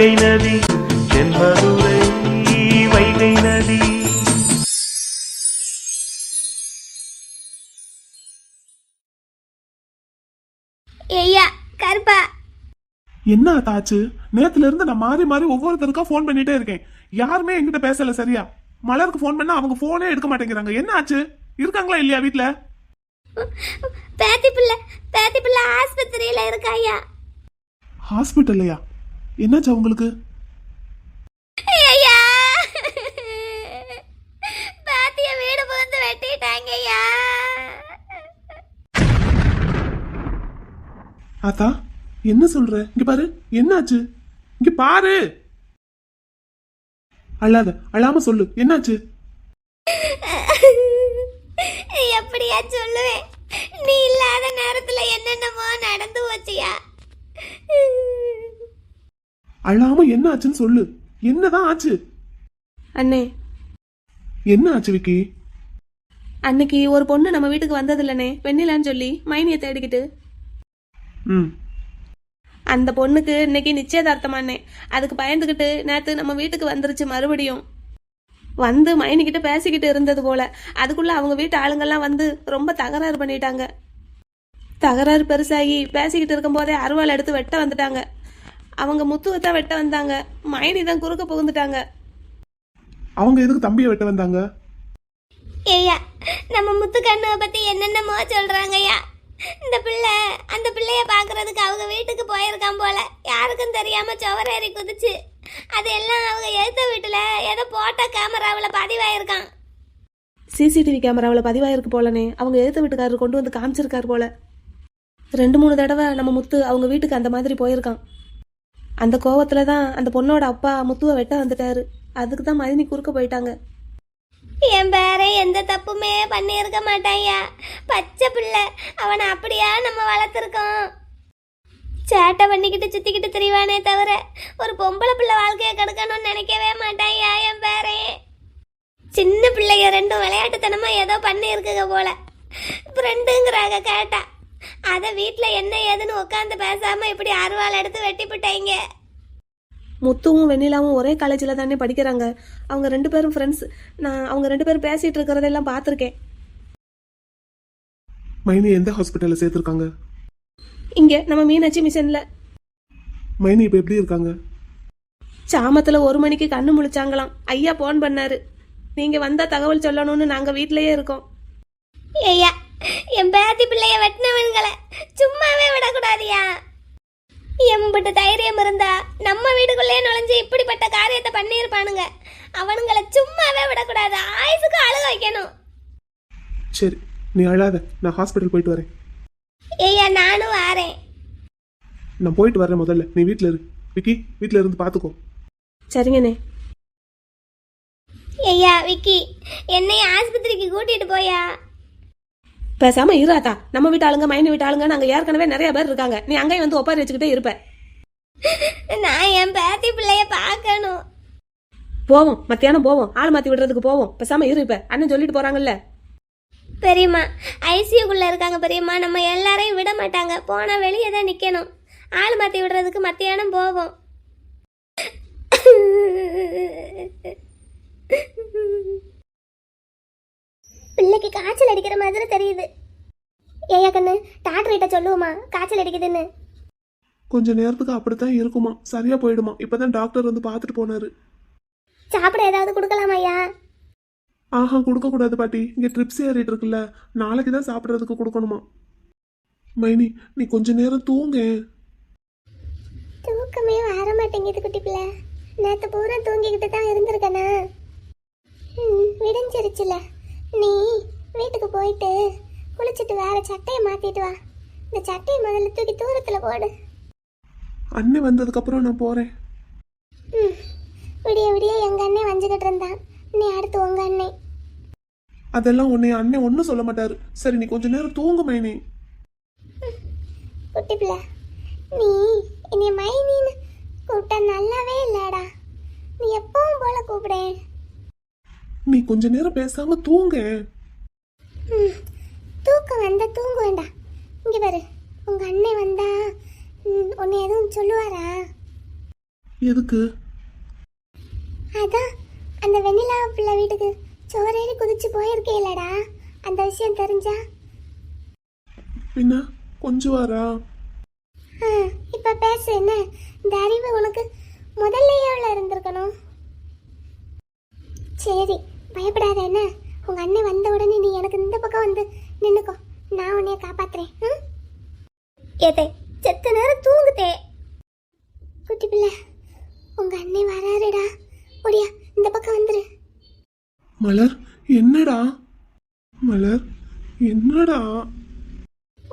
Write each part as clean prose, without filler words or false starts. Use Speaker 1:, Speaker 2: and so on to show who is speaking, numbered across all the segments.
Speaker 1: வைகை நதி தென்மதுரை வைகை நதி.
Speaker 2: ஐயா கருப்பா,
Speaker 3: என்ன ஆச்சு? நேத்துல இருந்து நான் மாறி மாறி ஒவ்வொருத்தருக்கா போன் பண்ணிட்டே இருக்கேன். யாருமே என்கிட்ட பேசல. சரியா? மலருக்கு போன் பண்ணா அவங்க போனே எடுக்க மாட்டேங்கிறாங்க. என்ன ஆச்சு? இருக்காங்களா இல்லையா வீட்ல?
Speaker 2: பேத்தி பிள்ளை ஆஸ்பத்திரியில இருக்காயா.
Speaker 3: ஹாஸ்பிட்டல்லையா? என்னாச்சு அவங்களுக்கு?
Speaker 2: ஐயா பேத்திய வீடு புகுந்து வெட்டிட்டாங்கய்யா.
Speaker 3: ஆத்தா என்ன சொல்ற? இங்க பாரு, என்னாச்சு? இங்க பாரு. அழாத, அழாம சொல்லு, என்னாச்சு?
Speaker 2: எப்படியா சொல்லுவேன்? நீ இல்லாத நேரத்துல என்னென்னமோ நடந்து போச்சியா.
Speaker 3: அழாம என்ன ஆச்சுன்னு சொல்லு. என்னதான் ஆச்சு?
Speaker 4: அண்ணே,
Speaker 3: என்ன ஆச்சு விக்கி?
Speaker 4: அன்னைக்கு ஒரு பொண்ணு நம்ம வீட்டுக்கு வந்தது இல்லனே, வெண்ணிலான்னு சொல்லி மைனியை தேடிக்கிட்டு. அந்த பொண்ணுக்கு இன்னைக்கு நிச்சயதார்த்தமானே. அதுக்கு பயந்துக்கிட்டு நேற்று நம்ம வீட்டுக்கு வந்துருச்சு. மறுபடியும் வந்து மைனிக்கிட்ட பேசிக்கிட்டு இருந்தது போல. அதுக்குள்ள அவங்க வீட்டு ஆளுங்கெல்லாம் வந்து ரொம்ப தகராறு பண்ணிட்டாங்க. தகராறு பெருசாகி பேசிக்கிட்டு இருக்கும் போதே அருவாள் எடுத்து வெட்ட வந்துட்டாங்க. அவங்க முத்துவத்தான் வெட்ட வந்தாங்க. மைனி தான் குறுக்க புகுந்துட்டாங்க.
Speaker 3: அவங்க எதுக்கு தம்பியை வெட்ட வந்தாங்க?
Speaker 2: ஐயா நம்ம முத்துக்கண்ணுவை பத்தி என்னென்னமோ சொல்றாங்கய்யா. அந்த பிள்ளைய பாக்குறதுக்கு அவங்க வீட்டுக்கு போயிருக்கான் போல. யாருக்கும் தெரியாம சுவரேறி குதிச்சு அதெல்லாம் அவங்க எழுத்த வீட்டுல ஏதோ போட்ட கேமராவில் பதிவாயிருக்கான்.
Speaker 4: சிசிடிவி கேமராவில் பதிவாயிருக்கு போலனே. அவங்க எழுத்த வீட்டுக்காரர் கொண்டு வந்து காமிச்சிருக்காரு போல. 2-3 தடவை நம்ம முத்து அவங்க வீட்டுக்கு அந்த மாதிரி போயிருக்கான். அந்த கோவத்துல தான் அந்த பொண்ணோட அப்பா முத்துவை வெட்ட வந்துட்டாரு. அதுக்கு தான் மைனி குறுக்க போயிட்டாங்க.
Speaker 2: என் பேரை எந்த தப்புமே பண்ணியிருக்க மாட்டாயா. பச்சை பிள்ளை, அவனை அப்படியா நம்ம வளர்த்துருக்கோம். சேட்டை பண்ணிக்கிட்டு சுத்திக்கிட்டு திரிவானே தவிர ஒரு பொம்பளை பிள்ளை வாழ்க்கையை கெடுக்கணும்னு நினைக்கவே மாட்டாயா. என் பேரே சின்ன பிள்ளைங்க 2 விளையாட்டுத்தனமா ஏதோ பண்ணியிருக்குங்க போல. ஃப்ரெண்டுங்கிறாங்க கேட்டா. அதை வீட்டில் என்ன ஏதுன்னு உட்காந்து பேசாம இப்படி அருவாள் எடுத்து வெட்டிவிட்டாங்க.
Speaker 4: முத்துவும் வெண்ணிலாவும் ஒரே காலேஜில் தானே படிக்கிறாங்க. அவங்க 2 பேரும் ஃப்ரெண்ட்ஸ். நான் அவங்க 2 பேரும் பேசிட்டு இருக்கிறதெல்லாம் பார்த்துருக்கேன்.
Speaker 3: மைனி எந்த ஹாஸ்பிட்டல்ல சேர்த்திருக்காங்க?
Speaker 4: இங்கே நம்ம மீனாட்சி மிஷன்ல.
Speaker 3: மைனி இப்ப எப்படி இருக்காங்க?
Speaker 4: சாமத்துல 1 மணிக்கு கண்ணு முழிச்சாங்களாம். ஐயா போன் பண்ணாரு. நீங்க வந்தா தகவல் சொல்லணும்னு நாங்க வீட்லயே இருக்கோம்.
Speaker 2: ஐயா என் பேத்தி பிள்ளைய வெட்டினவன்களை சும்மாவே விடக்கூடாதியா. எம்பிட்டு தைரியம் இருந்தா நம்ம வீட்டுக்குள்ளே நுழைஞ்சு இப்படிப்பட்ட காரியத்தை பண்ணியிருப்பானுங்க. அவனுங்களை சும்மாவே விடக்கூடாது. ஆயுசுக்கு அழுக வைக்கணும்.
Speaker 3: சரி நீ அழாத, நான் ஹாஸ்பிட்டல் போயிட்டு வரேன்.
Speaker 2: ஐயா நானும் வாரேன்.
Speaker 3: நான் போயிட்டு வரேன். முதல்ல நீ வீட்டில் இரு விக்கி. வீட்டில் இருந்து பார்த்துக்கோ.
Speaker 4: சரிங்கண்ணே.
Speaker 2: ஐயா விக்கி, என்னை ஆஸ்பத்திரிக்கு கூட்டிட்டு போயா.
Speaker 4: பேசாம இராதா. நம்ம வீட்டு ஆளுங்க மைனி வீட்டு ஆளுங்க நாங்க ஏற்கனவே நிறைய பேர் இருக்காங்க. நீ அங்கேயும் வந்து ஒப்பாரி வச்சுக்கிட்டே இருப்ப.
Speaker 2: நான் என் பேத்தி பிள்ளைய பார்க்கணும்.
Speaker 4: போவோம், மத்தியானம் போவோம். ஆள் மாத்தி விடுறதுக்கு போவோம். பேசாம இரு. இப்ப அண்ணன் சொல்லிட்டு போறாங்கல்ல.
Speaker 2: பெரியம்மா ஐசியூக்குள்ள இருக்காங்க. பெரியம்மா நம்ம எல்லாரையும் விட மாட்டாங்க. போனா வெளியே தான் நிக்கணும். ஆள் மாத்தி விடுறதுக்கு மத்தியானம் போவோம். பிள்ளைக்கு காய்ச்சல் அடிக்கிற மாதிரி தெரியுது. ஏயா கண்ணு, டாக்டர் கிட்ட சொல்லுவோமா காய்ச்சல் அடிக்குதுன்னு?
Speaker 3: கொஞ்ச நேரத்துக்கு அப்படித்தான் இருக்குமா, சரியா போயிடுமா. இப்பதான் டாக்டர் வந்து பார்த்துட்டு போனாரு.
Speaker 2: சாப்பிட ஏதாவது கொடுக்கலாமா ஐயா?
Speaker 3: ஆஹா கொடுக்க கூடாது பாட்டி. இங்க ட்ரிப்ஸ் ஏறிட்டு இருக்குல்ல, நாளைக்கு தான் சாப்பிட்றதுக்கு கொடுக்கணுமா. மைனி நீ கொஞ்ச நேரம் தூங்க.
Speaker 2: தூக்கமே வர மாட்டேங்குது குட்டி பிள்ளை. நேற்று பூரா தூங்கிக்கிட்டு தான் இருந்திருக்கேனா? விடிஞ்சிருச்சுல. நீ வீட்டுக்கு போயிட்டு குளிச்சுட்டு வேற சட்டையை மாத்திட்டு வா. இந்த சட்டையை முதல்ல தூக்கி தூரத்துல போடு.
Speaker 3: அண்ணன் வந்ததுக்கு அப்புறம் நான் போறேன்.
Speaker 2: விடிய விடிய எங்க அண்ணன் வஞ்சுக்கிட்டு இருந்தான். நீ அடுத்து உங்க அண்ணன்.
Speaker 3: அதெல்லாம் உன்னை அண்ணன் ஒன்னும் சொல்ல மாட்டாரு. சரி நீ கொஞ்ச நேரம் தூங்கு மைனி.
Speaker 2: குட்டி பிள்ளை, நீ என்னை மைனின்னு கூப்பிட்டா நல்லாவே இல்லடா. நீ எப்பவும் போல கூப்பிடேன்.
Speaker 3: நீ கொஞ்ச நேரம் பேசாம தூங்க.
Speaker 2: தூக்கம் வந்தா தூங்க வேண்டாம். இங்க பாரு, உங்க அண்ணன் வந்தா உன்னை எதுவும் சொல்லுவாரா?
Speaker 3: எதுக்கு?
Speaker 2: அதான் அந்த வெண்ணிலா பிள்ளை வீட்டுக்கு சோறேறி குதிச்சு போயிருக்கேலடா, அந்த விஷயம் தெரிஞ்சா?
Speaker 3: பின்ன கொஞ்சம் வாரா.
Speaker 2: இப்ப பேசு. என்ன இந்த அறிவு உனக்கு முதல்லயே இருந்திருக்கணும். சரி பயப்படாத. என்ன உங்க அண்ணன் வந்த உடனே நீ எனக்கு இந்த பக்கம் வந்து நின்னுக்கோ, நான் உன்னைய காப்பாத்துறேன். ஏதே செத்த நேரம் தூங்குதே. குட்டி பிள்ளை உங்க அண்ணன் வராருடா, ஒடியா இந்த பக்கம் வந்துரு.
Speaker 3: மலர் என்னடா? மலர் என்னடா?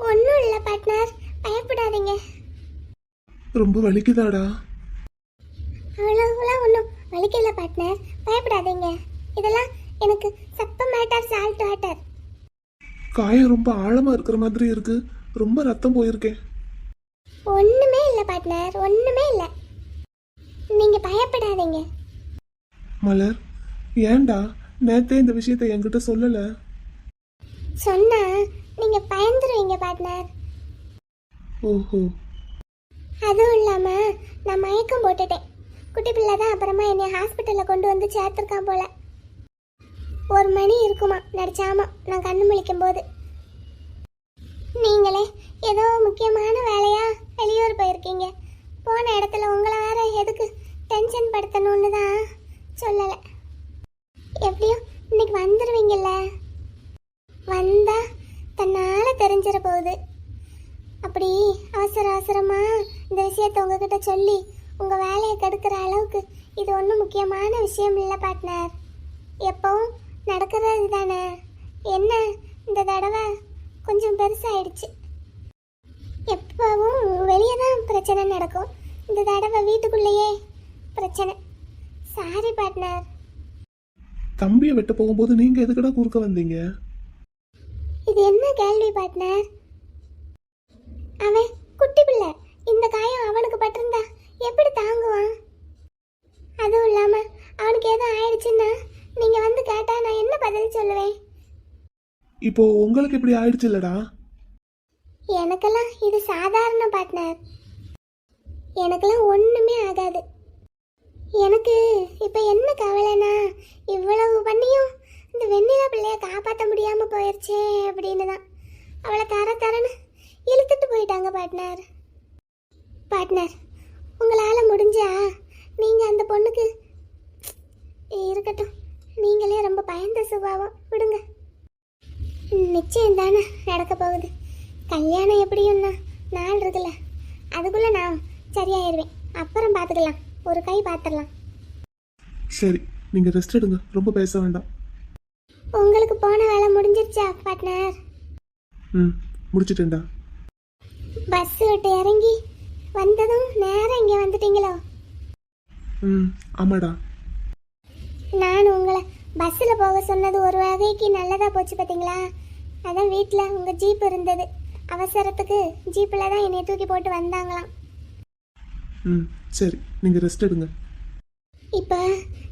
Speaker 2: ஒன்றும் இல்லை பார்ட்னர், பயப்படாதீங்க.
Speaker 3: ரொம்ப வலிக்குதாடா?
Speaker 2: அவ்வளோலாம் ஒன்றும் வலிக்கல பார்ட்னர், பயப்படாதீங்க. இதெல்லாம் எனக்கு சப்ப மேட்டர், சால்ட் வாட்டர்.
Speaker 3: காயம் ரொம்ப ஆழமா இருக்கிற மாதிரி இருக்கு, ரொம்ப ரத்தம் போயிருக்கேன்.
Speaker 2: ஒன்றுமே இல்லை பார்ட்னர், ஒன்றுமே இல்லை, நீங்கள் பயப்படாதீங்க.
Speaker 3: மலர் ஏன்டா நேத்தே இந்த விஷயத்தை என்கிட்ட சொல்லல?
Speaker 2: சொன்னா நீங்கள் பயந்துருவீங்க பார்ட்னர்.
Speaker 3: ஓஹோ.
Speaker 2: அதுவும் இல்லாமல் நான் மயக்கம் போட்டுட்டேன். குட்டி பிள்ளை தான் அப்புறமா என்னை ஹாஸ்பிட்டலில் கொண்டு வந்து சேர்த்துருக்கான் போல. 1 மணி இருக்குமா நடிச்சாமா நான் கண்ணு முழிக்கும் போது. நீங்களே ஏதோ முக்கியமான வேலையா வெளியூர் போயிருக்கீங்க. போன இடத்துல உங்களை வேற எதுக்கு டென்ஷன் படுத்தணும்னு தான் சொல்லலை. எப்படியும் இன்னைக்கு வந்துடுவீங்கல்ல, வந்தா தன்னால தெரிஞ்சிட போகுது. அப்படி அவசர அவசரமா இந்த விஷயத்த உங்ககிட்ட சொல்லி உங்க வேலையை கெடுக்கிற அளவுக்கு இது ஒன்றும் முக்கியமான விஷயம் இல்லை பார்ட்னர். எப்பவும் நடக்கிறது தானே. என்ன இந்த தடவை கொஞ்சம் பெருசாயிடுச்சு. எப்பவும் வெளியே தான் பிரச்சனை நடக்கும், இந்த தடவை வீட்டுக்குள்ளேயே பிரச்சனை. Sorry partner.
Speaker 3: தம்பியை வெட்ட போகும்போது நீங்க எதுக்கடா குறுக்க வந்தீங்க?
Speaker 2: இது என்ன கேள்வி பார்ட்னர்? அவன் குட்டி பிள்ளை, இந்த காயம் அவனுக்கு பட்டிருந்தா எப்படி தாங்குவான்? அதுவும் இல்லாம அவனுக்கு ஏதோ ஆயிடுச்சுன்னா நீங்க வந்து கேட்டா நான் என்ன பதில் சொல்லுவேன்?
Speaker 3: இப்போ உங்களுக்கு இப்படி ஆயிடுச்சு இல்லடா?
Speaker 2: எனக்கெல்லாம் இது சாதாரண பார்ட்னர், எனக்கெல்லாம் ஒண்ணுமே ஆகாது. எனக்கு இப்ப என்ன கவலைனா, இவ்வளவு பண்ணியும் இந்த வெண்ணிலா பிள்ளைய காப்பாற்ற முடியாம போயிருச்சே அப்படின்னு தான். அவளை தரன்னு இழுத்துட்டு போயிட்டாங்க பார்ட்னர். பார்ட்னர் உங்களால முடிஞ்சா நீங்க அந்த பொண்ணுக்கு இருக்கட்டும், நீங்களே ரொம்ப பயந்த சுபாவம், விடுங்க. நிச்சயம் தானே நடக்க போகுது. கல்யாணம் எப்படியும் நாள் இருக்குல்ல, அதுக்குள்ள நான் சரியாயிருவேன். அப்புறம் பார்த்துக்கலாம், ஒரு கை பார்த்துடலாம்.
Speaker 3: சரி நீங்க ரெஸ்ட் எடுங்க, ரொம்ப பேச வேண்டாம்.
Speaker 2: உங்களுக்கு போன வேலை முடிஞ்சிருச்சா பார்ட்னர்?
Speaker 3: முடிச்சிட்டேன்டா.
Speaker 2: பஸ் விட்டு இறங்கி வந்ததும் நேரம் இங்கே வந்துட்டீங்களோ?
Speaker 3: ஆமாடா.
Speaker 2: நான் உங்களை பஸ்ஸில் போக சொன்னது ஒரு வகைக்கு நல்லதாக போச்சு பார்த்தீங்களா? அதான் வீட்டில் உங்கள் ஜீப் இருந்தது, அவசரத்துக்கு ஜீப்பில் தான் என்னை தூக்கி போட்டு வந்தாங்களாம்.
Speaker 3: சரி நீங்க ரெஸ்ட் எடுங்க.
Speaker 2: இப்போ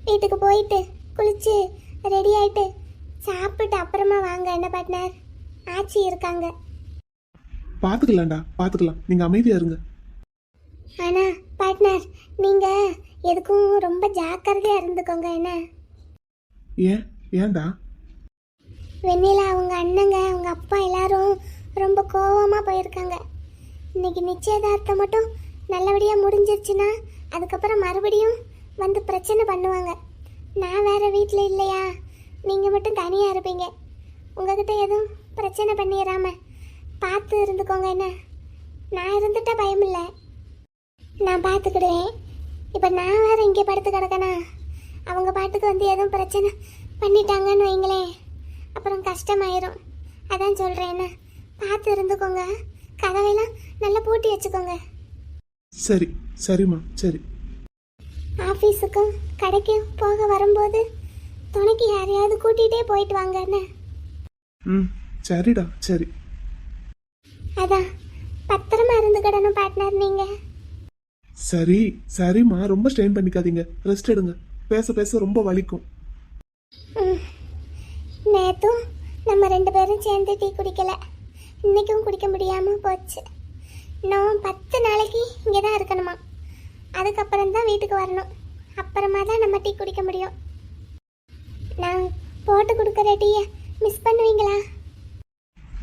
Speaker 2: வீட்டுக்கு போயிட்டு குளிச்சு ரெடி ஆயிட்டு சாப்பிட்டு அப்புறமா வாங்க. என்ன பார்ட்னர், ஆச்சி இருக்காங்க.
Speaker 3: பாத்துக்கலாம்டா, பாத்துக்கலாம், நீங்க அமைதியா இருங்க.
Speaker 2: ஆனா பார்ட்னர் நீங்க எதுக்கும் ரொம்ப ஜாக்கிரதையா இருந்துக்கோங்க. என்ன?
Speaker 3: ஏன்டா?
Speaker 2: வெண்ணிலா அவங்க அண்ணங்க அவங்க அப்பா எல்லாரும் ரொம்ப கோவமா போயிருக்காங்க. இன்னைக்கு நிச்சயதார்த்தம் மட்டும் நல்லபடியா முடிஞ்சிருச்சுன்னா அதுக்கப்புறம் மறுபடியும் வந்து பிரச்சனை பண்ணுவாங்க. நான் வேற வீட்டில் இல்லையா, நீங்க மட்டும் தனியா இருப்பீங்க. உங்ககிட்ட எதுவும் பிரச்சனை பண்ணிடாம பார்த்து இருந்துக்கோங்க. என்ன? நான் இருந்துட்டா பயம் இல்லை, நான் பார்த்துக்கிடுவேன். இப்போ நான் வேற இங்கே படுத்து கிடக்கனா, அவங்க பாட்டுக்கு வந்து எதுவும் பிரச்சனை பண்ணிட்டாங்கன்னு வைங்களேன், அப்புறம் கஷ்டமாயிரும். அதான் சொல்கிறேன், என்ன பார்த்து இருந்துக்கோங்க. கதவையெல்லாம் நல்லா பூட்டி வச்சுக்கோங்க.
Speaker 3: சரி சரிம்மா சரி.
Speaker 2: ஆஃபீஸுக்கும் கடைக்கும் போக வரும்போது துணைக்கு யாரையாவது கூட்டிகிட்டே போயிட்டு வாங்க. என்ன?
Speaker 3: சரிடா சரி.
Speaker 2: அதான் பத்திரமா இருந்துக்கிடணும் பார்ட்னர் நீங்க.
Speaker 3: சரி சரிம்மா, ரொம்ப ஸ்ட்ரெயின் பண்ணிக்காதீங்க, ரெஸ்ட் எடுங்க. பேச பேச ரொம்ப வலிக்கும்.
Speaker 2: நேத்தும் நம்ம 2 பேரும் சேர்ந்து டீ குடிக்கல, இன்னைக்கும் குடிக்க முடியாம போச்சு. இன்னும் 10 நாளைக்கு இங்கே தான் இருக்கணுமா. அதுக்கப்புறம் தான் வீட்டுக்கு வரணும். அப்புறமா தான் நம்ம டீ குடிக்க முடியும். நான் போட்டு கொடுக்குற டீயை மிஸ் பண்ணுவீங்களா?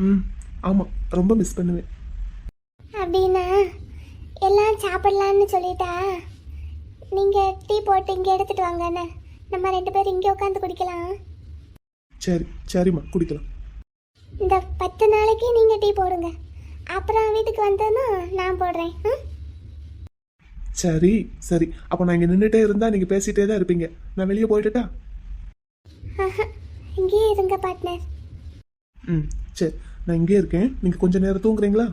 Speaker 3: ம் ஆமாம், ரொம்ப மிஸ் பண்ணுவேன்.
Speaker 2: அப்படின்னா எல்லாம் சாப்பிடலான்னு சொல்லிட்டா நீங்கள் டீ போட்டு இங்கே எடுத்துட்டு வாங்கண்ணே. நம்ம 2 பேரும் இங்கே உட்காந்து குடிக்கலாம்.
Speaker 3: சரி சரிம்மா, குடிக்கலாம்.
Speaker 2: இந்த 10 நாளைக்கு நீங்கள் டீ போடுங்க. அப்புறம் வீட்டுக்கு வந்தோன்னா நான் போடுறேன்.
Speaker 3: சரி சரி, அப்போ நான் இங்கே நின்றுட்டே இருந்தால் நீங்கள் பேசிகிட்டே தான் இருப்பீங்க. நான் வெளியே போயிட்டுட்டா?
Speaker 2: இங்கேயே இருங்க பார்ட்னர்.
Speaker 3: ம் சரி, நான் இங்கே இருக்கேன். நீங்கள் கொஞ்சம் நேரம் தூங்குறீங்களா?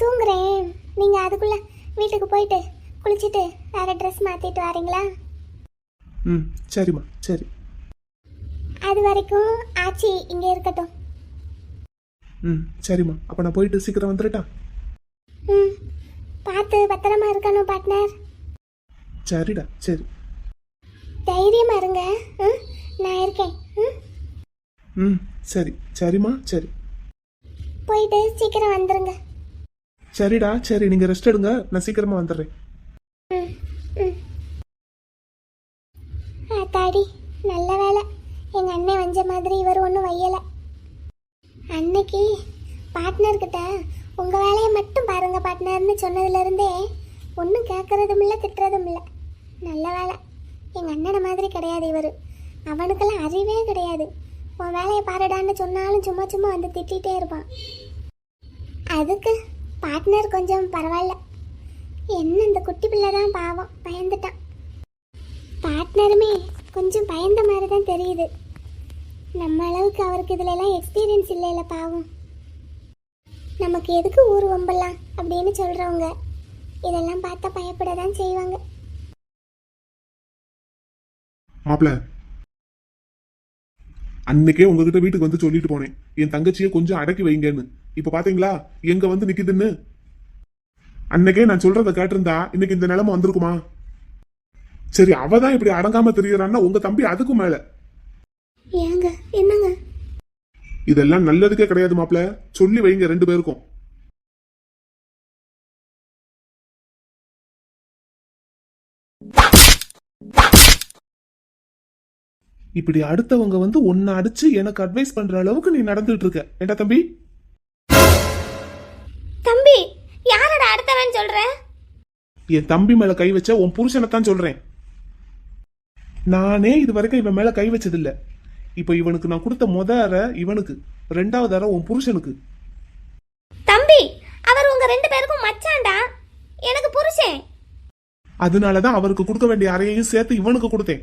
Speaker 2: தூங்குறேன். நீங்கள் அதுக்குள்ளே வீட்டுக்கு போயிட்டு குளிச்சுட்டு வேறு ட்ரெஸ் மாற்றிட்டு வரீங்களா?
Speaker 3: ம் சரிம்மா சரி.
Speaker 2: அது வரைக்கும் ஆச்சி இங்கே இருக்கட்டும்.
Speaker 3: ம் சரிம்மா, அப்போ நான் போயிட்டு சீக்கிரம் வந்துடட்டா?
Speaker 2: ம் பார்த்து பத்திரமா இருக்கணும் பார்ட்னர்.
Speaker 3: சரிடா சரி.
Speaker 2: தைரியமா இருங்க. நான் இருக்கேன்.
Speaker 3: ம் சரி சரிம்மா சரி.
Speaker 2: போயிட்டு சீக்கிரம் வந்துருங்க.
Speaker 3: சரிடா சரி, நீங்கள் ரெஸ்ட் எடுங்க, நான் சீக்கிரமாக வந்துடுறேன்.
Speaker 2: ஆத்தாடி, நல்ல வேலை எங்கள் அண்ணன் வஞ்ச மாதிரி இவர் ஒன்றும் வையலை. அன்னைக்கு பார்ட்னர்கிட்ட உங்கள் வேலையை மட்டும் பாருங்கள் பார்ட்னர்னு சொன்னதுலேருந்தே ஒன்றும் கேட்குறதும் இல்லை திட்டுறதும் இல்லை. நல்ல வேலை எங்கள் அண்ணனை மாதிரி கிடையாது இவர். அவனுக்கெல்லாம் அறிவே கிடையாது. உன் வேலையை பாருடான்னு சொன்னாலும் சும்மா சும்மா வந்து திட்டிகிட்டே இருப்பான். அதுக்கு பார்ட்னர் கொஞ்சம் பரவாயில்ல. என்ன இந்த குட்டி பிள்ளை தான் பாவம், பயந்துட்டான். பார்ட்னருமே கொஞ்சம் பயந்த மாதிரி தான் தெரியுது. நம்ம அளவுக்கு அவருக்கு இதுலலாம் எக்ஸ்பீரியன்ஸ் இல்லைல்ல பாவம். நமக்கு எதுக்கு ஊர் வம்பலாம் அப்படின்னு சொல்கிறவங்க இதெல்லாம் பார்த்தா பயப்பட தான் செய்வாங்க.
Speaker 3: மாப்பிள்ள, அன்னைக்கே உங்ககிட்ட வீட்டுக்கு வந்து சொல்லிட்டு போனேன், என் தங்கச்சியை கொஞ்சம் அடக்கி வைங்கன்னு. இப்ப பாத்தீங்களா எங்க வந்து நிக்குதுன்னு? அன்னைக்கே நான் சொல்றத கேட்டிருந்தா இன்னைக்கு இந்த நிலைமை வந்திருக்குமா? சரி, அவதான் இப்படி அடங்காம தெரியறான்னா உங்க தம்பி அதுக்கும் மேல.
Speaker 2: ஏங்க என்னங்க
Speaker 3: இதெல்லாம் நல்லதுக்கே கிடையாது மாப்பிள்ள. சொல்லி வைங்க 2 பேருக்கும். இப்படி அடுத்தவங்க வந்து உன்னை அடிச்சு எனக்கு அட்வைஸ் பண்ற அளவுக்கு நீ நடந்துட்டு இருக்க. ஏண்டா தம்பி?
Speaker 2: தம்பி யாரடா அடுத்தவன் சொல்ற?
Speaker 3: என் தம்பி மேல கை வச்ச உன் புருஷனைத்தான் சொல்றேன். நானே இது வரைக்கும் இவன் மேல கை வச்சதில்ல. இப்ப இவனுக்கு நான் கொடுத்த அறை இவனுக்கு, 2வது அறை உன் புருஷனுக்கு.
Speaker 2: தம்பி அவர் உங்க 2 பேருக்கும் மச்சான்டா, எனக்கு புருஷன்.
Speaker 3: அதனாலதான் அவருக்கு கொடுக்க வேண்டிய அறையையும் சேர்த்து இவனுக்கு கொடுத்தேன்.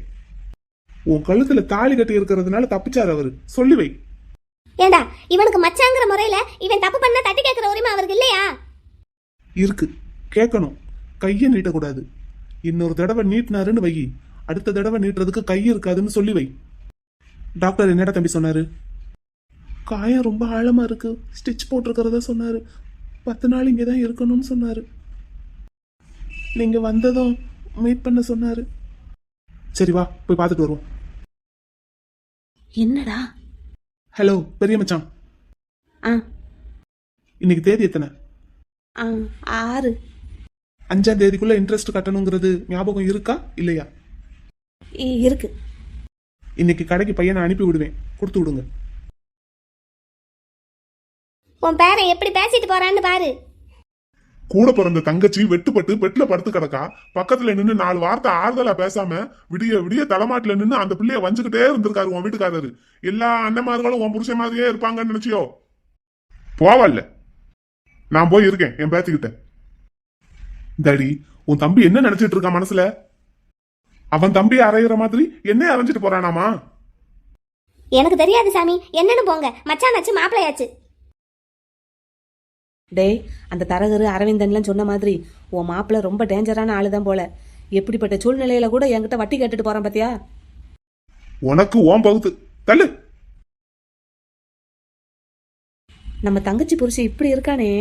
Speaker 3: உன் கழுத்துல தாலி கட்டி இருக்கிறதுனால தப்பிச்சாரு அவரு. சொல்லி வை.
Speaker 2: ஏண்டா இவனுக்கு மச்சாங்கிற முறையில இவன் தப்பு பண்ணா தட்டி கேட்கிற உரிமை அவருக்கு இல்லையா?
Speaker 3: இருக்கு, கேட்கணும். கையை நீட்டக்கூடாது. இன்னொரு தடவை நீட்டினாருன்னு வை, அடுத்த தடவை நீட்டுறதுக்கு கை இருக்காதுன்னு சொல்லி வை. டாக்டர் என்னடா தம்பி சொன்னாரு? காயம் ரொம்ப ஆழமா இருக்கு, ஸ்டிச் போட்டிருக்கிறதா சொன்னாரு. 10 நாள் இங்கதான் இருக்கணும்னு சொன்னாரு. நீங்க வந்ததும் மீட் பண்ண சொன்னாரு. சரி வா போய் பார்த்துட்டு வருவோம்.
Speaker 4: என்னடா?
Speaker 3: ஹலோ பெரிய மச்சான்,
Speaker 4: ஆ
Speaker 3: இன்னைக்கு தேதி எத்தனை?
Speaker 4: 6.
Speaker 3: 5ஆம் தேதிக்குள்ள இன்ட்ரெஸ்ட் கட்டணுங்கிறது ஞாபகம் இருக்கா இல்லையா?
Speaker 4: இருக்கு.
Speaker 3: இன்னைக்கு கடைக்கு பையனை அனுப்பி விடுவேன், கொடுத்து விடுங்க.
Speaker 2: உன் பேரன் எப்படி பேசிட்டு போறான்னு பாரு.
Speaker 3: கூட பிறந்த தங்கச்சி வெட்டுப்பட்டு பெட்ல படுத்து கிடக்கா. பக்கத்துல நின்னு 4 வார்த்தை ஆறுதலா பேசாம விடிய விடிய தலைமாட்டுல நின்னு அந்த பிள்ளைய வஞ்சுக்கிட்டே இருந்திருக்காரு உன் வீட்டுக்காரரு. எல்லா அண்ணன்மார்களும் உன் புருஷன் மாதிரியே இருப்பாங்கன்னு நினைச்சியோ? போவல்ல, நான் போய் இருக்கேன் என் பேத்திக்கிட்ட. தடி, உன் தம்பி என்ன நினைச்சிட்டு இருக்கான் மனசுல? அவன் தம்பி அரைகிற மாதிரி என்ன அரைஞ்சிட்டு போறானாமா?
Speaker 2: எனக்கு தெரியாது சாமி, என்னன்னு போங்க. மச்சானாச்சு மாப்பிள்ளையாச்சு.
Speaker 4: டேய், அந்த தரகரு அரவிந்தன்லாம் சொன்ன மாதிரி உன் மாப்பிள்ள ரொம்ப டேஞ்சரான ஆளுதான் போல. எப்படிப்பட்ட சூழ்நிலையில கூட என்கிட்ட வட்டி கேட்டுட்டு போறான் பாத்தியா?
Speaker 3: உனக்கு ஓம் பகுத்து தள்ளு.
Speaker 4: நம்ம தங்கச்சி புருஷன் இப்படி இருக்கானே,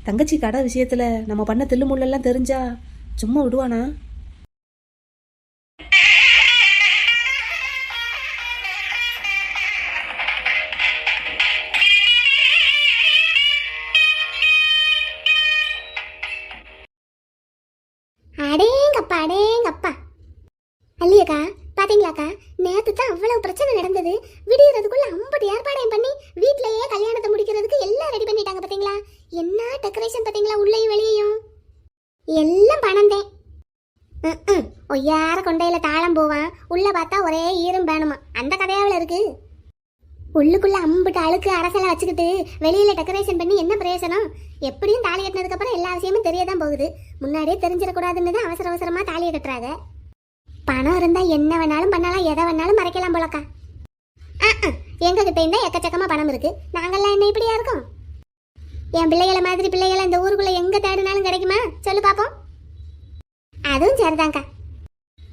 Speaker 4: தங்கச்சி கடை விஷயத்துல நம்ம பண்ண தில்லுமுள்ளெல்லாம் தெரிஞ்சா சும்மா விடுவானா?
Speaker 2: இவ்வளவு பிரச்சனை நடந்தது. விடியறதுக்குள்ள 50 ஏற்பாடையும் பண்ணி வீட்லயே கல்யாணத்தை முடிக்கிறதுக்கு எல்லாம் ரெடி பண்ணிட்டாங்க பாத்தீங்களா? என்ன டெக்கரேஷன் பாத்தீங்களா, உள்ளேயும் வெளியேயும் எல்லாம் பணந்தேன். ஒய்யார கொண்டையில தாளம் போவான், உள்ள பார்த்தா ஒரே ஈரம் வேணுமா, அந்த கதையாவில் இருக்கு. உள்ளுக்குள்ள 50 அழுக்கு அரசலை வச்சுக்கிட்டு வெளியில டெக்கரேஷன் பண்ணி என்ன பிரயோசனம்? எப்படியும் தாலி கட்டினதுக்கு அப்புறம் எல்லா விஷயமும் தெரியதான் போகுது. முன்னாடியே தெரிஞ்சிடக்கூடாதுன்னு தான் அவசர அவசரமா தாலியை கட்டுறாங்க. பணம் இருந்தா என்ன வேணாலும் பண்ணலாம், எதை வேணாலும் மறைக்கலாம் போலக்கா. எங்க கிட்ட இருந்தா எக்கச்சக்கமா பணம் இருக்கு, நாங்கெல்லாம் என்ன இப்படியா இருக்கோம்? என் பிள்ளைகளை மாதிரி பிள்ளைகளை இந்த ஊருக்குள்ள எங்க தேடினாலும் கிடைக்குமா சொல்லு பாப்போம். அதுவும் சரிதான்க்கா.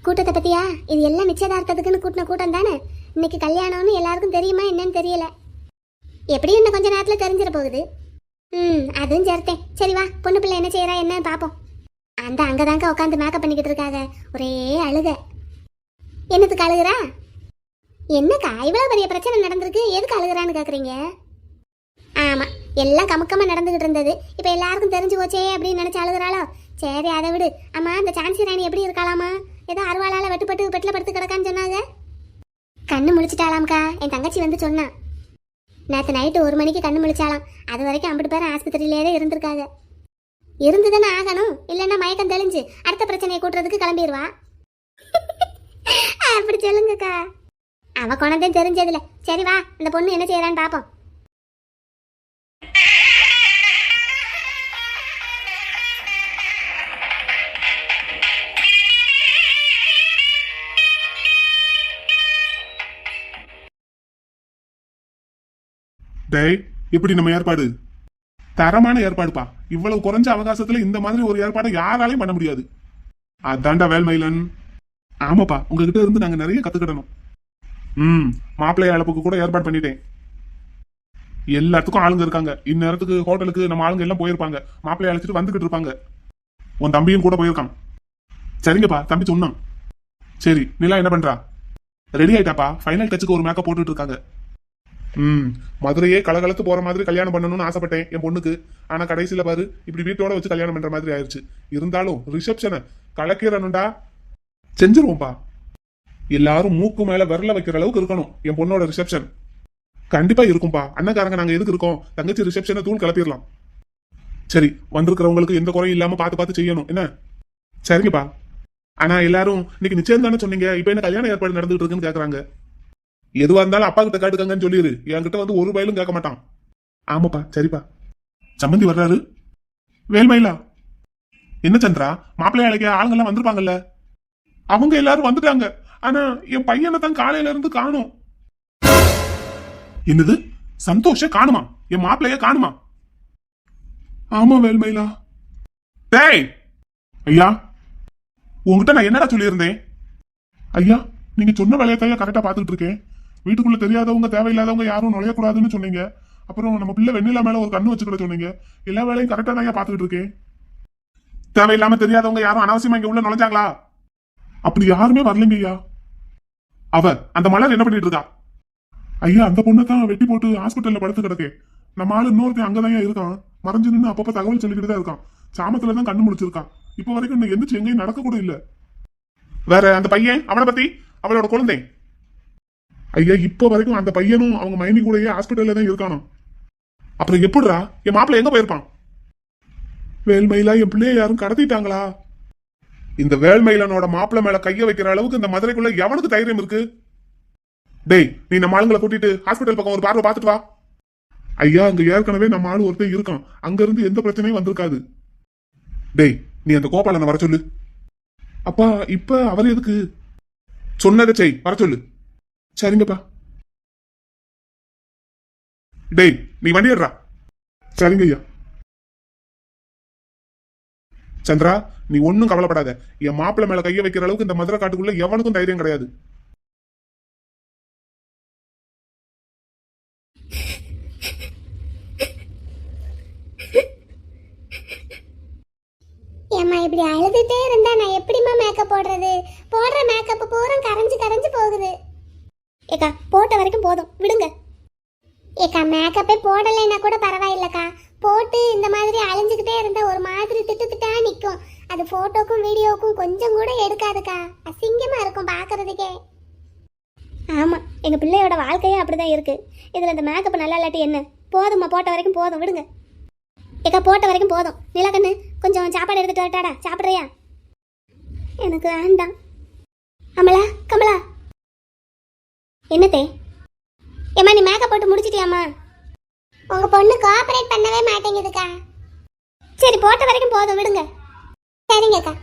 Speaker 2: கூட்டத்தை பத்தியா? இது எல்லாம் நிச்சயதார்த்தத்துக்குன்னு கூட்டின கூட்டம் தானே. இன்னைக்கு கல்யாணம்னு எல்லாருக்கும் தெரியுமா என்னன்னு தெரியல. எப்படியும் இன்னும் கொஞ்ச நேரத்துல தெரிஞ்சிட போகுது. அதுவும் சரித்தேன். சரி வா, பொண்ணு பிள்ளை என்ன செய்யறா என்னன்னு பாப்போம். அந்த அங்கதாங்க உட்காந்து மேக்கப் பண்ணிக்கிட்டு இருக்காங்க, ஒரே அழுக. என்னத்துக்கு அழுகுறா? என்னக்கா இவ்வளவு பெரிய பிரச்சனை நடந்திருக்கு, எதுக்கு அழுகுறான்னு கேக்குறீங்க? ஆமா, எல்லாம் கமுக்கமா நடந்துகிட்டு இருந்தது, இப்ப எல்லாருக்கும் தெரிஞ்சு போச்சே அப்படின்னு நினைச்சு அழுகுறாளோ? சரி அதை விடு. ஆமா, இந்த சான்சி ராணி எப்படி இருக்காளாமா? ஏதோ அருவாளால வெட்டுப்பட்டு பெட்டில படுத்து கிடக்கான்னு சொன்னாங்க. கண்ணு முழிச்சிட்டாளாம்க்கா, என் தங்கச்சி வந்து சொன்னான். நேற்று நைட்டு 1 மணிக்கு கண்ணு முழிச்சாலாம். அது வரைக்கும் 50 பேர் ஆஸ்பத்திரியிலே இருந்திருக்காங்க. இருந்துதானே ஆகணும், இல்லைன்னா மயக்கம் தெளிஞ்சு அடுத்த பிரச்சனையை கூட்டுறதுக்கு கிளம்பிடுவா. அப்படி சொல்லுங்கக்கா. அவ குணத்தையும் தெரிஞ்சதுல. சரி வா, இந்த பொண்ணு என்ன செய்யறான்னு பாப்போம்.
Speaker 3: டேய், எப்படி நம்ம ஏற்பாடு? தரமான ஏற்பாடுப்பா. இவ்வளவு குறைஞ்ச அவகாசத்துல இந்த மாதிரி ஒரு ஏற்பாடை யாராலையும் பண்ண முடியாது. அதான்டா வேல்மயிலன். ஆமாப்பா, உங்ககிட்ட இருந்து நாங்க நிறைய கத்துக்கிடணும். மாப்பிள்ளை அழைப்புக்கு கூட ஏற்பாடு பண்ணிட்டேன். எல்லாத்துக்கும் ஆளுங்க இருக்காங்க. இந்நேரத்துக்கு ஹோட்டலுக்கு நம்ம ஆளுங்க எல்லாம் போயிருப்பாங்க, மாப்பிள்ளை அழைச்சிட்டு வந்துகிட்டு இருப்பாங்க. உன் தம்பியும் கூட போயிருக்கான். சரிங்கப்பா, தம்பி சொன்னான். சரி, நிலா என்ன பண்றா? ரெடி ஆயிட்டாப்பா. ஃபைனல் டச்சுக்கு ஒரு மேக்கப் போட்டுட்டு இருக்காங்க. மதுரையே கலகலத்து போற மாதிரி கல்யாணம் பண்ணணும்னு ஆசைப்பட்டேன் என் பொண்ணுக்கு. ஆனா கடைசியில பாரு, இப்படி வீட்டோட வச்சு கல்யாணம் பண்ற மாதிரி ஆயிடுச்சு. இருந்தாலும் ரிசப்ஷனை கலக்கிறணும்டா, செஞ்சிருவோம்பா. எல்லாரும் மூக்கு மேல விரல வைக்கிற அளவுக்கு இருக்கணும் என் பொண்ணோட ரிசப்ஷன். கண்டிப்பா இருக்கும்பா. அண்ணக்காரங்க நாங்க எதுக்கு இருக்கோம்? தங்கச்சி ரிசப்ஷனை தூள் கிளப்பிடலாம். சரி, வந்திருக்கிறவங்களுக்கு எந்த குறையும் இல்லாம பார்த்து பார்த்து செய்யணும் என்ன? சரிங்கப்பா. ஆனா எல்லாரும் இன்னைக்கு நிச்சயம் தானே சொன்னீங்க, இப்ப என்ன கல்யாண ஏற்பாடு நடந்துட்டு இருக்குன்னு கேக்குறாங்க. எதுவா இருந்தாலும் அப்பா கிட்ட காட்டுக்கங்கன்னு சொல்லிடு. என்கிட்ட வந்து ஒரு பயிலும் கேட்க மாட்டான். ஆமாப்பா, சரிப்பா. சம்பந்தி வர்றாரு. வேல்மயிலா, என்ன சந்திரா, மாப்பிள்ளை அழைக்க ஆளுங்கெல்லாம் வந்திருப்பாங்கல்ல? அவங்க எல்லாரும் வந்துட்டாங்க. ஆனா என் பையனை தான் காலையில இருந்து காணும். என்னது, சந்தோஷ காணுமா? என் மாப்பிள்ளைய காணுமா? ஆமா வேல்மயிலா. டேய் ஐயா, உங்ககிட்ட நான் என்னடா சொல்லியிருந்தேன்? ஐயா, நீங்க சொன்ன வேலையத்தையா கரெக்டா பாத்துக்கிட்டு இருக்கேன். வீட்டுக்குள்ள தெரியாதவங்க தேவையில்லாதவங்க யாரும் நுழையக்கூடாதுன்னு சொன்னீங்க. அப்புறம் நம்ம பிள்ளை வெண்ணிலா மேல ஒரு கண்ணு வச்சுக்கிட சொன்னீங்க. எல்லா வேலையும் கரெக்டா தான் பாத்துக்கிட்டு இருக்கேன். தேவையில்லாம தெரியாதவங்க யாரும் அனாவசியமா இங்க உள்ள நுழைஞ்சாங்களா? அப்படி யாருமே வரலைங்க ஐயா. அவ அந்த மலர் என்ன பண்ணிட்டு இருக்கா? ஐயா, அந்த பொண்ணை தான் வெட்டி போட்டு ஹாஸ்பிட்டல்ல படுத்து கிடக்கே. நம்ம ஆளு இன்னொருத்தன் அங்கதான் இருக்கான், மறைஞ்சு நின்று அப்பப்ப தகவல் சொல்லிக்கிட்டு தான் இருக்கான். சாமத்துலதான் கண்ணு முடிச்சிருக்கான். இப்ப வரைக்கும் இன்னும் எந்திரிச்சு எங்கேயும் நடக்க கூட இல்ல. வேற அந்த பையன், அவனை பத்தி, அவளோட குழந்தை. ஐயா, இப்ப வரைக்கும் அந்த பையனும் அவங்க மைனி கூடயே ஹாஸ்பிட்டல்ல தான் இருக்கானோ. அப்புறம் எப்படிடா என் மாப்பிள்ளை எங்க போயிருப்பான்? வேல்மயிலா, என் பிள்ளைய யாரும் கடத்திட்டாங்களா? இந்த வேல்மயிலனோட மாப்பிள்ளை மேல கைய வைக்கிற அளவுக்கு இந்த மதுரைக்குள்ள எவனுக்கு தைரியம் இருக்கு? டேய், நீ நம்ம ஆளுங்களை கூட்டிட்டு ஹாஸ்பிட்டல் பக்கம் ஒரு பார்வை பார்த்துட்டு வா. ஐயா, அங்க ஏற்கனவே நம்ம ஆளு ஒருத்தன் இருக்கான், அங்க இருந்து எந்த பிரச்சனையும் வந்திருக்காது. டேய், நீ அந்த கோபாலனை வர சொல்லு. அப்பா, இப்ப அவர் எதுக்கு? சொன்னதை செய், வர சொல்லு. சரிங்கப்பா. டேய், நீ வண்டி ஏறா. சரிங்க ஐயா. சந்திரா, நீ ஒன்னும் கவலைப்படாத. என் மாப்பிள்ளை மேல கைய வைக்கிற அளவுக்கு இந்த மதுரை காட்டுக்குள்ள எவனுக்கும் தைரியம் கிடையாது.
Speaker 2: ஏம்மா, இப்படி அழுதுட்டே இருந்தா நான் எப்படிமா மேக்கப் போடுறது? போடுற மேக்கப் பூரா கரைஞ்சு கரைஞ்சு போகுது. ஏக்கா, போட்ட வரைக்கும் போதும், விடுங்க. ஏக்கா, மேக்கப்பே போடலைன்னா கூட பரவாயில்லக்கா. போட்டு இந்த மாதிரி அழிஞ்சுக்கிட்டே இருந்தா ஒரு மாதிரி திட்டு திட்டா நிற்கும். அது போட்டோக்கும் வீடியோக்கும் கொஞ்சம் கூட எடுக்காதுக்கா. அசிங்கமா இருக்கும் பாக்குறதுக்கே. ஆமாம், எங்கள் பிள்ளையோட வாழ்க்கையே அப்படிதான் இருக்கு. இதில் இந்த மேக்கப் நல்லா இல்லாட்டி என்ன? போதும்மா, போட்ட வரைக்கும் போதும், விடுங்க. ஏக்கா போட்ட வரைக்கும் போதும். நிலாக்கண்ணு, கொஞ்சம் சாப்பாடு எடுத்துட்டு வரட்டாடா, சாப்பிட்றியா? எனக்கு வேண்டாம். அமலா, கமலா, என்னத்தே? ஏம்மா நீ மேக்கப் போட்டு முடிச்சிட்டியாம்மா? உங்க பொண்ணு கோஆபரேட் பண்ணவே மாட்டேங்குதுக்கா. சரி, போட்ட வரைக்கும் போதும், விடுங்க. சரிங்கக்கா.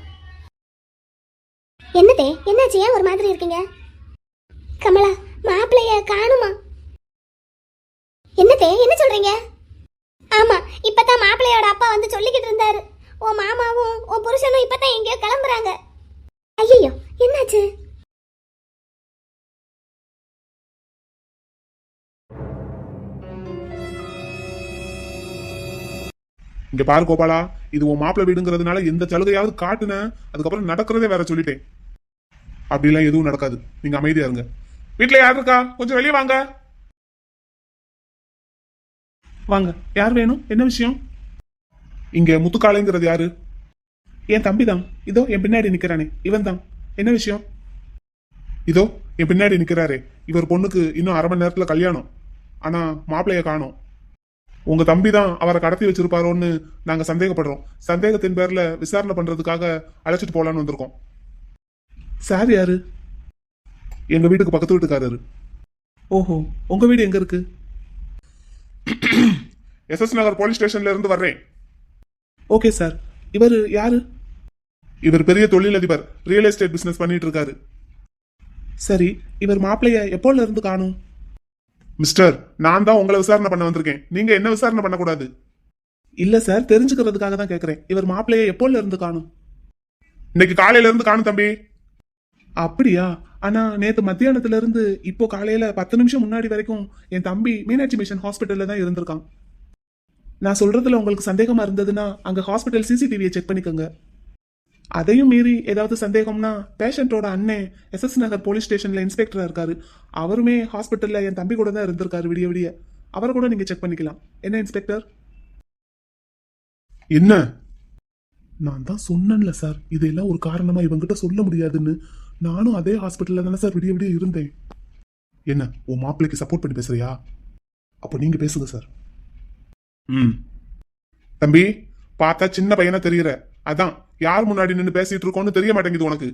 Speaker 2: என்னத்தே, என்னாச்சு? ஏன் ஒரு மாதிரி இருக்கீங்க? கமலா, மாப்பிள்ளைய காணுமா? என்னத்தே, என்ன சொல்றீங்க? ஆமா, இப்பதான் மாப்பிள்ளையோட அப்பா வந்து சொல்லிக்கிட்டு இருந்தாரு. உன் மாமாவும் உன் புருஷனும் இப்பதான் எங்கேயோ கிளம்புறாங்க. ஐயோ, என்னாச்சு?
Speaker 3: இங்க பாரு கோபாலா, இது உன் மாப்பிள்ளை வீடுங்கிறதுனால எந்த சலுகையாவது காட்டுன, அதுக்கப்புறம் நடக்கிறதே வேற சொல்லிட்டேன். அப்படிலாம் எதுவும் நடக்காது, நீங்க அமைதியா இருங்க. வீட்டுல யார் இருக்கா? கொஞ்சம் வெளியே வாங்க. வாங்க, யார் வேணும்? என்ன விஷயம்? இங்க முத்துக்காளைங்கிறது யாரு? என் தம்பி தான். இதோ என் பின்னாடி நிக்கிறானே, இவன் தான். என்ன விஷயம்? இதோ என் பின்னாடி நிக்கிறாரே, இவர் பொண்ணுக்கு இன்னும் 1/2 மணி நேரத்துல கல்யாணம். ஆனா மாப்பிள்ளைய காணோம். உங்க தம்பி தான் அவரை கடத்தி வச்சிருப்பாரோன்னு நாங்க சந்தேகப்படுறோம். சந்தேகத்தின் பேர்ல விசாரணை பண்றதுக்காக அழைச்சிட்டு போலான்னு வந்திருக்கோம். சார் யாரு? எங்க வீட்டுக்கு பக்கத்து வீட்டுக்காரரு. ஓஹோ, உங்க வீடு எங்க இருக்கு? எஸ்எஸ் நகர் போலீஸ் ஸ்டேஷன்ல இருந்து வர்றேன். Okay sir. இவர் யாரு? இவர் பெரிய தொழிலதிபர், ரியல் எஸ்டேட் பிசினஸ் பண்ணிட்டு இருக்காரு. சரி, இவர் மாப்பிள்ளைய எப்போல இருந்து காணும்? மிஸ்டர், நான் தான் உங்களை விசாரணை பண்ண வந்திருக்கேன். நீங்க என்ன விசாரணை பண்ணக்கூடாது. இல்ல சார், தெரிஞ்சுக்கிறதுக்காக தான் கேக்குறேன். இவர் மாப்பிள்ளைய எப்போல இருந்து காணும்? இன்னைக்கு காலையில இருந்து காணும் தம்பி. அப்படியா? ஆனா நேத்து மத்தியானத்துல இருந்து இப்போ காலையில 10 நிமிஷம் முன்னாடி வரைக்கும் என் தம்பி மீனாட்சி மிஷன் ஹாஸ்பிட்டல்ல தான் இருந்திருக்கான். நான் சொல்றதுல உங்களுக்கு சந்தேகமா இருந்ததுன்னா அங்க ஹாஸ்பிட்டல் சிசிடிவியை செக் பண்ணிக்கோங்க. அதையும் மீறி ஏதாவது சந்தேகம்னா பேஷண்டோட அண்ணன் எஸ்எஸ் நகர் போலீஸ் ஸ்டேஷன்ல இன்ஸ்பெக்டரா இருக்காரு. அவருமே ஹாஸ்பிட்டல்ல என் தம்பி கூட தான் இருந்திருக்காரு விடிய விடிய. அவரை கூட நீங்க செக் பண்ணிக்கலாம். என்ன இன்ஸ்பெக்டர்? என்ன? நான் தான் சொன்னேன்ல சார், இதெல்லாம் ஒரு காரணமா இவங்கிட்ட சொல்ல முடியாதுன்னு. நானும் அதே ஹாஸ்பிட்டல்ல தானே சார் விடிய விடிய இருந்தேன். என்ன, உன் மாப்பிள்ளைக்கு சப்போர்ட் பண்ணி பேசுறியா? அப்போ நீங்க பேசுங்க சார். தம்பி, பார்த்தா சின்ன பையனா தெரியற, அதான் யார் முன்னாடி நின்று பேசிட்டு இருக்கோன்னு தெரிய மாட்டேங்குது உனக்கு.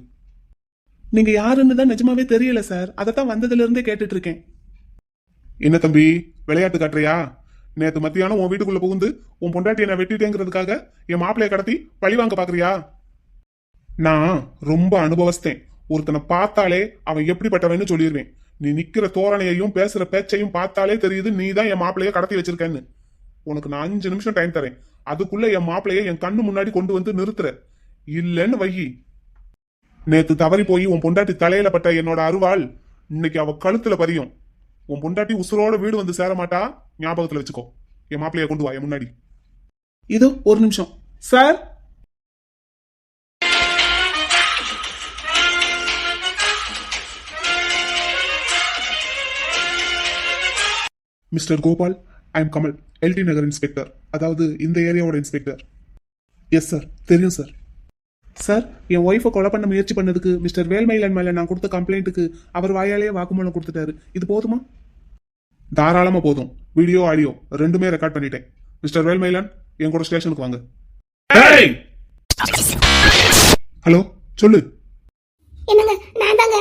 Speaker 3: நீங்க யாருன்னு தான் நிஜமாவே தெரியல சார், அதைத்தான் வந்ததுல இருந்தே கேட்டுட்டு இருக்கேன். என்ன தம்பி, விளையாட்டு காட்டுறியா? நேத்து மத்தியானம் உன் வீட்டுக்குள்ள புகுந்து உன் பொண்டாட்டியை நான் வெட்டிட்டேங்கிறதுக்காக என் மாப்பிள்ளைய கடத்தி பழிவாங்க பாக்குறியா? நான் ரொம்ப அனுபவஸ்தேன். ஒருத்தனை பார்த்தாலே அவன் எப்படிப்பட்டவன்னு சொல்லிடுவேன். நீ நிக்கிற தோரணையையும் பேசுற பேச்சையும் பார்த்தாலே தெரியுது நீ தான் என் மாப்பிள்ளைய கடத்தி வச்சிருக்கேன்னு. உனக்கு நான் 5 நிமிஷம் டைம் தரேன். அதுக்குள்ள என் மாப்பிள்ளைய என் கண்ணு முன்னாடி கொண்டு வந்து நிறுத்துற. இல்லன்னு வையி, நேத்து தவறி போய் உன் பொண்டாட்டி தலையில பட்ட என்னோட அருவாள் இன்னைக்கு அவ கழுத்துல பதியும். உன் பொண்டாட்டி உசுரோட வீடு வந்து சேர மாட்டா, ஞாபகத்துல வச்சுக்கோ. என் மாப்பிள்ளைய கொண்டு வா என் முன்னாடி. இதோ ஒரு நிமிஷம் sir. Mister Gopal, I am Kamal, LD Nagar inspector, அதாவது இந்த ஏரியாவோட இன்ஸ்பெக்டர். எஸ் சார், தெரியும் சார். சார், என் ஒய்ஃபை கொலை பண்ண முயற்சி பண்ணதுக்கு மிஸ்டர் வேல்மயிலன் மேல நான் கொடுத்த கம்ப்ளைண்ட்டுக்கு அவர் வாயாலேயே வாக்குமூலம் கொடுத்துட்டாரு. இது போதுமா? தாராளமா போதும். வீடியோ ஆடியோ ரெண்டுமே ரெக்கார்ட் பண்ணிட்டேன். மிஸ்டர் வேல்மயிலன், என் கூட ஸ்டேஷனுக்கு வாங்க. ஹலோ, சொல்லு.
Speaker 2: என்னங்க, நான் தாங்க.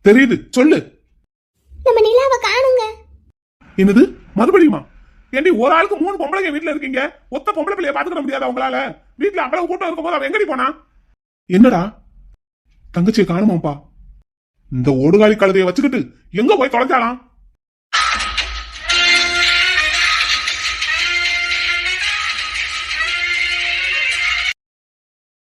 Speaker 3: தெரியுது, சொல்லு.
Speaker 2: நம்ம நிலாவை காணுங்க.
Speaker 3: என்னது, மறுபடியுமா? ஏண்டி, ஒரு ஆளுக்கு 3 பொம்பளைங்க வீட்டுல இருக்கீங்க, ஒத்த பொம்பளை பிள்ளைய பாத்துக்கிட முடியாதா உங்களால? வீட்டுல அவ்வளவு கூட்டம் இருக்கும் போது அவன் எங்கடி போனா? என்னடா, தங்கச்சியை காணுமாப்பா? இந்த ஓடுகாலி கழுதையை வச்சுக்கிட்டு எங்க போய் தொலைஞ்சாலாம்?